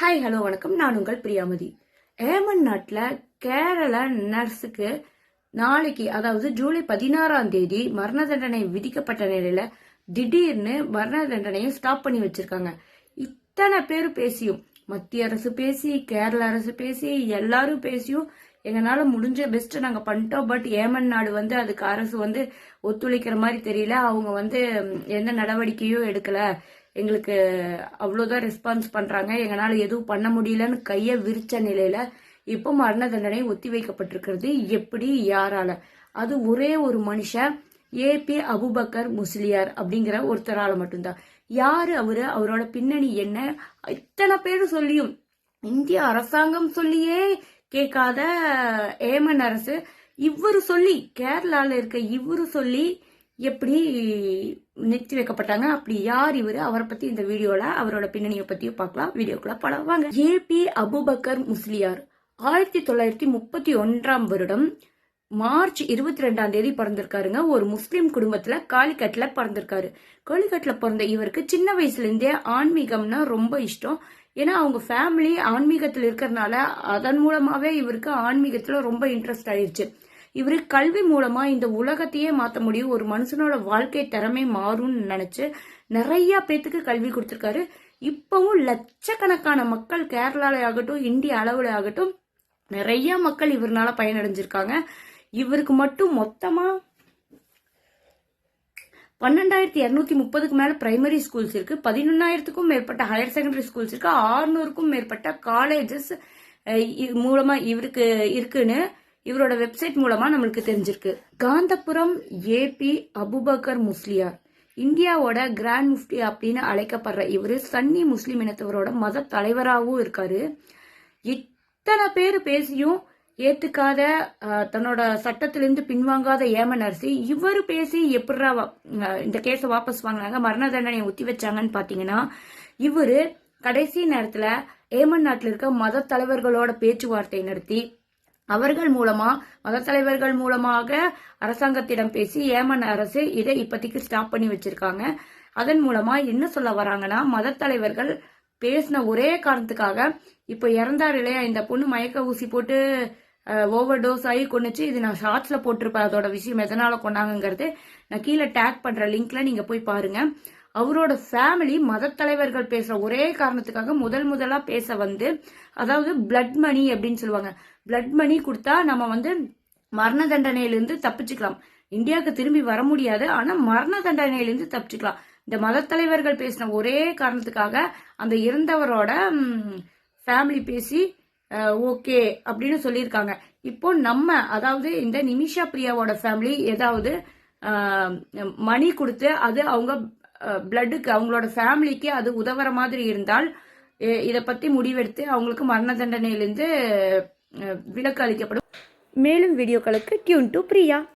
Hi hello வணக்கம். நான் உங்கள் பிரியாமதி. ஏமன் நாட்டில் கேரள நர்ஸுக்கு நாளைக்கு அதாவது ஜூலை 16ஆம் தேதி மரண தண்டனை விதிக்கப்பட்ட நிலையில திடீர்னு மரண தண்டனையை ஸ்டாப் பண்ணி வச்சிருக்காங்க. இத்தனை பேர் பேசியும், மத்திய அரசு பேசி, கேரள அரசு பேசி, எல்லாரும் பேசியும் எங்களால முடிஞ்ச பெஸ்ட் நாங்க பண்ணிட்டோம். பட் ஏமன் நாடு அதுக்கு அரசு ஒத்துழைக்கிற மாதிரி தெரியல. அவங்க எந்த நடவடிக்கையும் எடுக்கல. எங்களுக்கு அவ்வளோதான் ரெஸ்பான்ஸ் பண்றாங்க, எங்களால எதுவும் பண்ண முடியலன்னு கையை விரிச்ச நிலையில இப்போ மரண தண்டனை ஒத்தி வைக்கப்பட்டிருக்கிறது. எப்படி, யாரால? அது ஒரே ஒரு மனுஷன், ஏபி அபுபக்கர் முஸ்லியார் அப்படிங்கிற ஒருத்தரால மட்டும்தான். யாரு அவரு, அவரோட பின்னணி என்ன? இத்தனை பேர் சொல்லியும், இந்திய அரசாங்கம் சொல்லியே கேட்காத ஏமன் அரசு இவரு சொல்லி, கேரளால இருக்க இவரு சொல்லி எப்படி நிறுத்தி வைக்கப்பட்டாங்க? அப்படி யார் இவரு, அவரை பத்தி இந்த வீடியோல அவரோட பின்னணியை பத்தியும் பார்க்கலாம். வீடியோக்குள்ள படம் வாங்க. ஏபி அபுபக்கர் முஸ்லியார் 1931ஆம் வருடம் மார்ச் 22ஆம் தேதி பிறந்திருக்காருங்க. ஒரு முஸ்லிம் குடும்பத்துல காலிக்கட்ல பிறந்திருக்காரு. காலிக்கட்ல பிறந்த இவருக்கு சின்ன வயசுல இருந்தே ஆன்மீகம்னா ரொம்ப இஷ்டம். ஏன்னா அவங்க ஃபேமிலி ஆன்மீகத்துல இருக்கிறதுனால அதன் மூலமாவே இவருக்கு ஆன்மீகத்துல ரொம்ப இன்ட்ரெஸ்ட் ஆயிடுச்சு. இவரு கல்வி மூலமா இந்த உலகத்தையே மாத்த முடியும், ஒரு மனுஷனோட வாழ்க்கை திறமை மாறும்னு நினைச்சு நிறைய பேத்துக்கு கல்வி கொடுத்திருக்காரு. இப்பவும் லட்சக்கணக்கான மக்கள் கேரளால ஆகட்டும், இந்திய அளவுல ஆகட்டும், நிறைய மக்கள் இவரால பயனடைஞ்சிருக்காங்க. இவருக்கு மட்டும் மொத்தமா 12,230க்கு மேல பிரைமரி ஸ்கூல்ஸ் இருக்கு, 11,000க்கும் மேற்பட்ட ஹையர் செகண்டரி ஸ்கூல்ஸ் இருக்கு, 600க்கும் மேற்பட்ட காலேஜஸ் மூலமா இவருக்கு இருக்குன்னு இவரோட வெப்சைட் மூலமா நம்மளுக்கு தெரிஞ்சிருக்கு. காந்தபுரம் ஏபி அபுபக்கர் முஸ்லியார் இந்தியாவோட கிராண்ட் முஃப்டி அப்படின்னு அழைக்கப்படுற இவரு சன்னி முஸ்லிம் இனத்தவரோட மத தலைவராகவும் இருக்காரு. இத்தனை பேர் பேசியும் ஏத்துக்காத, தன்னோட சட்டத்திலிருந்து பின்வாங்காத ஏமன் அரசு இவரு பேசி எப்படிரா இந்த கேஸை வாபஸ் வாங்கினாங்க, மரண தண்டனையை ஒத்தி வச்சாங்கன்னு பாத்தீங்கன்னா, இவரு கடைசி நேரத்துல ஏமன் நாட்டில் இருக்க மத தலைவர்களோட பேச்சுவார்த்தை நடத்தி அவர்கள் மூலமா, மத தலைவர்கள் மூலமாக அரசாங்கத்திடம் பேசி ஏமன் அரசு இதை இப்போதைக்கு ஸ்டாப் பண்ணி வச்சிருக்காங்க. அதன் மூலமா என்ன சொல்ல வராங்கன்னா, மத தலைவர்கள் பேசின ஒரே காரணத்துக்காக இப்ப இறந்தாரு இல்லையா இந்த பொண்ணு, மயக்க ஊசி போட்டு ஓவர் டோஸ் ஆகி கொண்டுச்சு. இது நான் ஷார்ட்ஸ்ல போட்டிருப்பேன், அதோட விஷயம் எதனால கொண்டாங்கிறது நான் கீழே டேக் பண்ற லிங்க்ல நீங்க போய் பாருங்க. அவரோட ஃபேமிலி மத தலைவர்கள் பேசுற ஒரே காரணத்துக்காக முதலா பேச அதாவது பிளட் மணி அப்படின்னு சொல்லுவாங்க, பிளட் மணி கொடுத்தா நம்ம மரண தண்டனையிலிருந்து தப்பிச்சுக்கலாம், இந்தியாவுக்கு திரும்பி வர முடியாது, ஆனா மரண தண்டனையிலிருந்து தப்பிச்சுக்கலாம். இந்த மத தலைவர்கள் பேசின ஒரே காரணத்துக்காக அந்த இறந்தவரோட ஃபேமிலி பேசி ஓகே அப்படின்னு சொல்லியிருக்காங்க. இப்போ நம்ம அதாவது இந்த நிமிஷா பிரியாவோட ஃபேமிலி ஏதாவது மணி கொடுத்து அது அவங்க பிளட்டுக்கு, அவங்களோட ஃபேமிலிக்கு அது உதவுற மாதிரி இருந்தால் இதை பத்தி முடிவெடுத்து அவங்களுக்கு மரண தண்டனையிலிருந்து விலக்கு அளிக்கப்படும். மேலும் வீடியோக்களுக்கு டியூன் டு பிரியா.